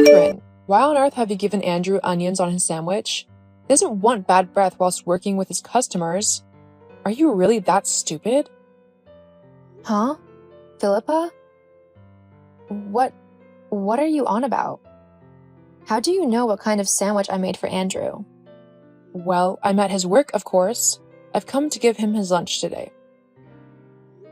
Catherine, why on earth have you given Andrew onions on his sandwich? He doesn't want bad breath whilst working with his customers. Are you really that stupid? Huh? Philippa? What are you on about? How do you know what kind of sandwich I made for Andrew? Well, I'm at his work, of course. I've come to give him his lunch today.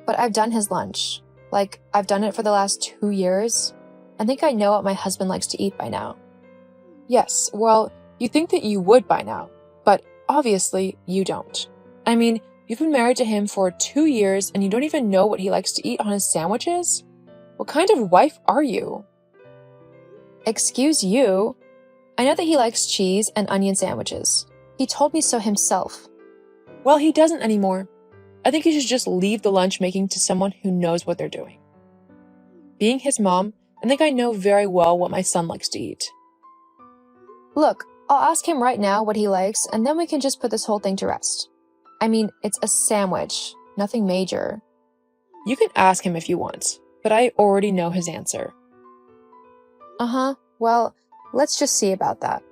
But I've done his lunch. Like, I've done it for the last 2 years. I think I know what my husband likes to eat by now. Yes, well, you think that you would by now, but obviously you don't. I mean, you've been married to him for 2 years and you don't even know what he likes to eat on his sandwiches? What kind of wife are you? Excuse you? I know that he likes cheese and onion sandwiches. He told me so himself. Well, he doesn't anymore. I think you should just leave the lunch making to someone who knows what they're doing. Being his mom, I think I know very well what my son likes to eat. Look, I'll ask him right now what he likes, and then we can just put this whole thing to rest. I mean, it's a sandwich, nothing major. You can ask him if you want, but I already know his answer. Uh-huh, well, let's just see about that.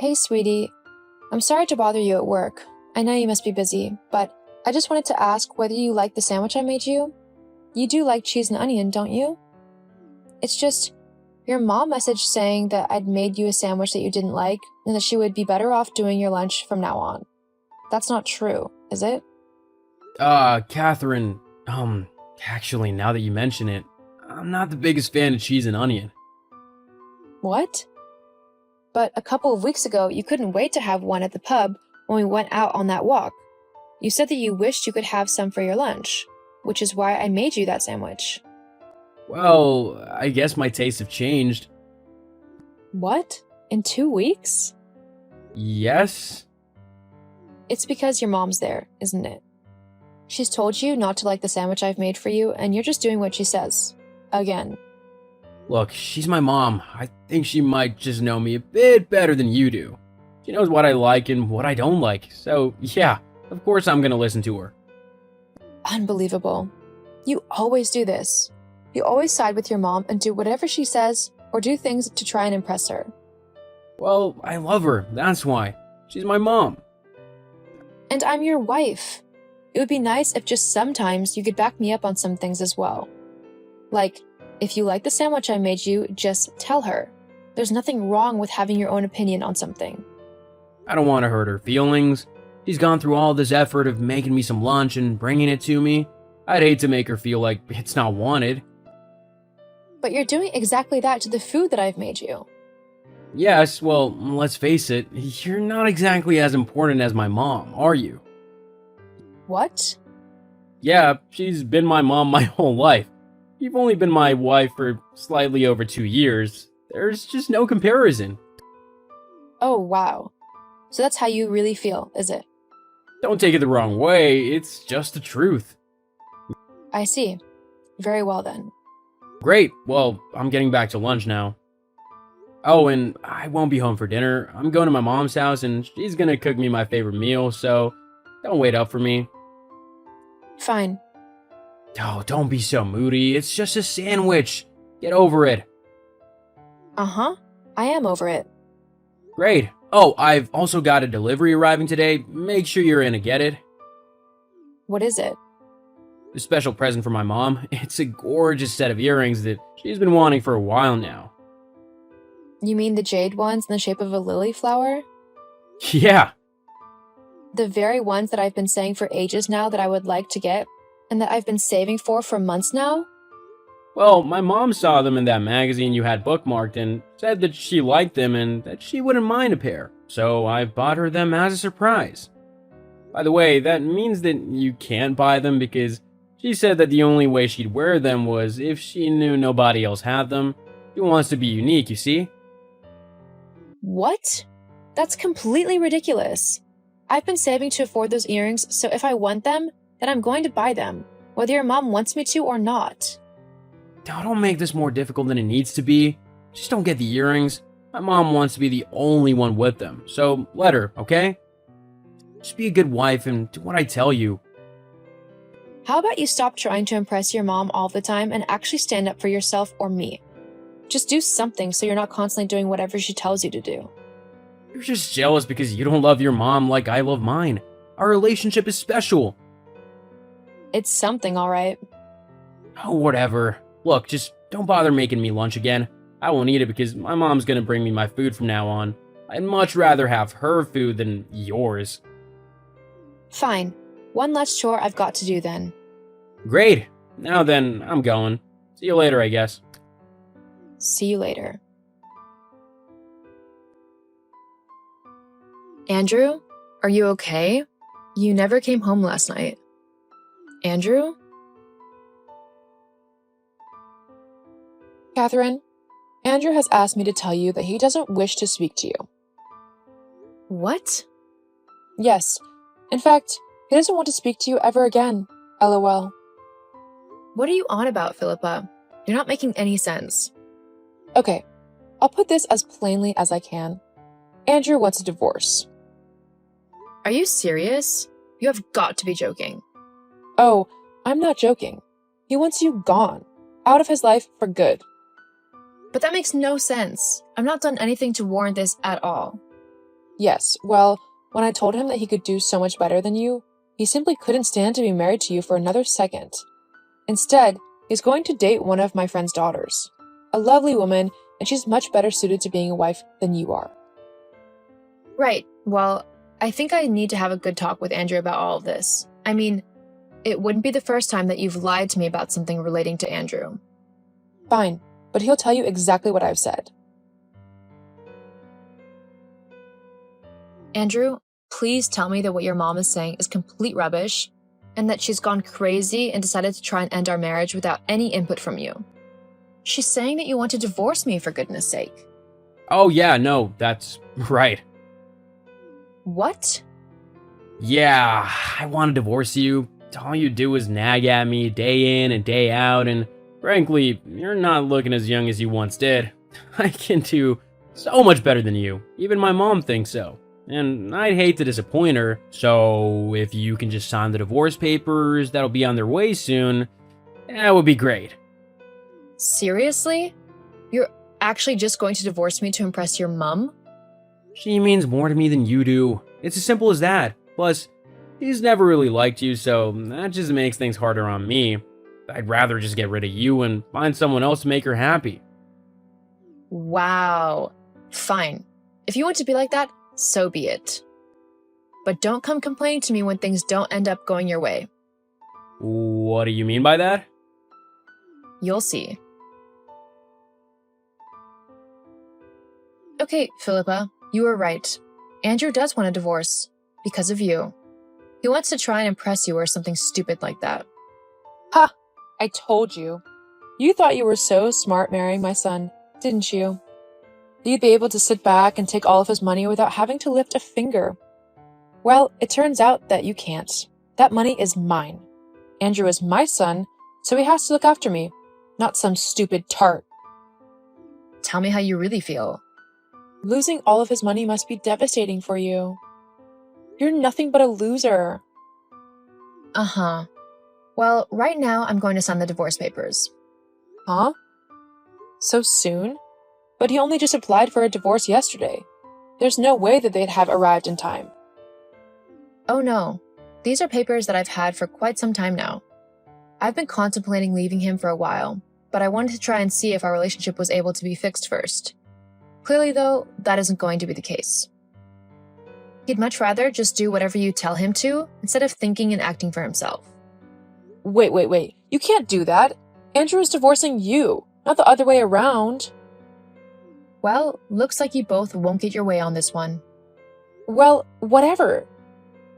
Hey, sweetie. I'm sorry to bother you at work. I know you must be busy, but I just wanted to ask whether you like the sandwich I made you. You do like cheese and onion, don't you? It's just, your mom messaged saying that I'd made you a sandwich that you didn't like, and that she would be better off doing your lunch from now on. That's not true, is it? Catherine, actually, now that you mention it, I'm not the biggest fan of cheese and onion. What? But a couple of weeks ago, you couldn't wait to have one at the pub when we went out on that walk. You said that you wished you could have some for your lunch, which is why I made you that sandwich. Well, I guess my tastes have changed. What? In 2 weeks? Yes? It's because your mom's there, isn't it? She's told you not to like the sandwich I've made for you, and you're just doing what she says. Again. Look, she's my mom. I think she might just know me a bit better than you do. She knows what I like and what I don't like, so yeah, of course I'm gonna listen to her. Unbelievable. You always do this. You always side with your mom and do whatever she says, or do things to try and impress her. Well, I love her, that's why. She's my mom. And I'm your wife. It would be nice if just sometimes you could back me up on some things as well. Like, if you like the sandwich I made you, just tell her. There's nothing wrong with having your own opinion on something. I don't want to hurt her feelings. She's gone through all this effort of making me some lunch and bringing it to me. I'd hate to make her feel like it's not wanted. But you're doing exactly that to the food that I've made you. Yes, well, let's face it, you're not exactly as important as my mom, are you? What? Yeah, she's been my mom my whole life. You've only been my wife for slightly over 2 years. There's just no comparison. Oh, wow. So that's how you really feel, is it? Don't take it the wrong way, it's just the truth. I see. Very well then. Great, well, I'm getting back to lunch now. Oh, and I won't be home for dinner. I'm going to my mom's house and she's gonna cook me my favorite meal, so don't wait up for me. Fine. Oh, don't be so moody. It's just a sandwich. Get over it. Uh-huh. I am over it. Great. Oh, I've also got a delivery arriving today. Make sure you're in to get it. What is it? A special present for my mom. It's a gorgeous set of earrings that she's been wanting for a while now. You mean the jade ones in the shape of a lily flower? Yeah. The very ones that I've been saying for ages now that I would like to get, and that I've been saving for months now? Well, my mom saw them in that magazine you had bookmarked and said that she liked them and that she wouldn't mind a pair, so I bought her them as a surprise. By the way, that means that you can't buy them because she said that the only way she'd wear them was if she knew nobody else had them. She wants to be unique, you see? What? That's completely ridiculous. I've been saving to afford those earrings, so if I want them, then I'm going to buy them, whether your mom wants me to or not. Now, don't make this more difficult than it needs to be. Just don't get the earrings. My mom wants to be the only one with them, so let her, okay? Just be a good wife and do what I tell you. How about you stop trying to impress your mom all the time and actually stand up for yourself or me? Just do something so you're not constantly doing whatever she tells you to do. You're just jealous because you don't love your mom like I love mine. Our relationship is special. It's something, alright. Oh, whatever. Look, just don't bother making me lunch again. I won't eat it because my mom's gonna bring me my food from now on. I'd much rather have her food than yours. Fine. One less chore I've got to do then. Great. Now then, I'm going. See you later, I guess. See you later. Andrew, are you okay? You never came home last night. Andrew? Catherine, Andrew has asked me to tell you that he doesn't wish to speak to you. What? Yes. In fact, he doesn't want to speak to you ever again. LOL. What are you on about, Philippa? You're not making any sense. Okay, I'll put this as plainly as I can. Andrew wants a divorce. Are you serious? You have got to be joking. Oh, I'm not joking. He wants you gone. Out of his life for good. But that makes no sense. I've not done anything to warrant this at all. Yes, well, when I told him that he could do so much better than you, he simply couldn't stand to be married to you for another second. Instead, he's going to date one of my friend's daughters. A lovely woman, and she's much better suited to being a wife than you are. Right. Well, I think I need to have a good talk with Andrew about all of this. I mean, it wouldn't be the first time that you've lied to me about something relating to Andrew. Fine, but he'll tell you exactly what I've said. Andrew, please tell me that what your mom is saying is complete rubbish and that she's gone crazy and decided to try and end our marriage without any input from you. She's saying that you want to divorce me, for goodness sake. Oh yeah, no, that's right. What? Yeah, I want to divorce you. All you do is nag at me day in and day out, and frankly, you're not looking as young as you once did. I can do so much better than you. Even my mom thinks so. And I'd hate to disappoint her, so if you can just sign the divorce papers that'll be on their way soon, that would be great. Seriously? You're actually just going to divorce me to impress your mom? She means more to me than you do. It's as simple as that. Plus, she's never really liked you, so that just makes things harder on me. I'd rather just get rid of you and find someone else to make her happy. Wow. Fine. If you want to be like that, so be it. But don't come complaining to me when things don't end up going your way. What do you mean by that? You'll see. Okay, Philippa, you were right. Andrew does want a divorce. Because of you. He wants to try and impress you or something stupid like that. Ha! I told you. You thought you were so smart marrying my son, didn't you? You'd be able to sit back and take all of his money without having to lift a finger. Well, it turns out that you can't. That money is mine. Andrew is my son, so he has to look after me, not some stupid tart. Tell me how you really feel. Losing all of his money must be devastating for you. You're nothing but a loser. Uh-huh. Well, right now I'm going to sign the divorce papers. Huh? So soon? But he only just applied for a divorce yesterday. There's no way that they'd have arrived in time. Oh no. These are papers that I've had for quite some time now. I've been contemplating leaving him for a while, but I wanted to try and see if our relationship was able to be fixed first. Clearly, though, that isn't going to be the case. He'd much rather just do whatever you tell him to, instead of thinking and acting for himself. Wait. You can't do that. Andrew is divorcing you, not the other way around. Well, looks like you both won't get your way on this one. Well, whatever.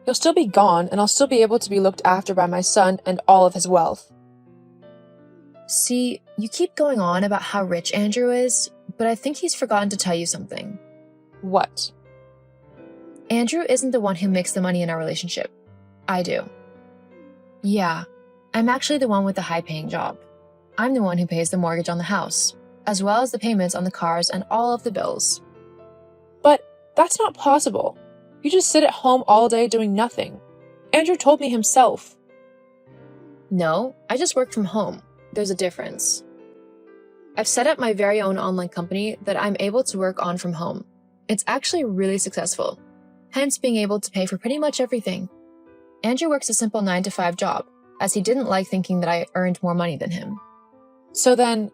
He'll still be gone, and I'll still be able to be looked after by my son and all of his wealth. See, you keep going on about how rich Andrew is, but I think he's forgotten to tell you something. What? Andrew isn't the one who makes the money in our relationship. I do. Yeah, I'm actually the one with the high-paying job. I'm the one who pays the mortgage on the house, as well as the payments on the cars and all of the bills. But that's not possible. You just sit at home all day doing nothing. Andrew told me himself. No, I just work from home. There's a difference. I've set up my very own online company that I'm able to work on from home. It's actually really successful, hence being able to pay for pretty much everything. Andrew works a simple 9-to-5 job, as he didn't like thinking that I earned more money than him. So then,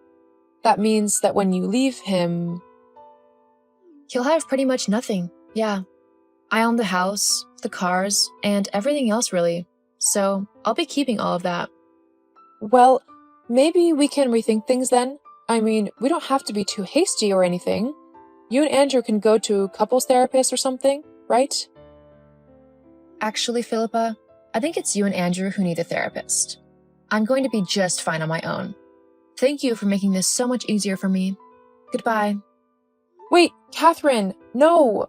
that means that when you leave him... He'll have pretty much nothing, yeah. I own the house, the cars, and everything else really, so I'll be keeping all of that. Well, maybe we can rethink things then. I mean, we don't have to be too hasty or anything. You and Andrew can go to a couples therapist or something, right? Actually, Philippa, I think it's you and Andrew who need a therapist. I'm going to be just fine on my own. Thank you for making this so much easier for me. Goodbye. Wait, Catherine, no!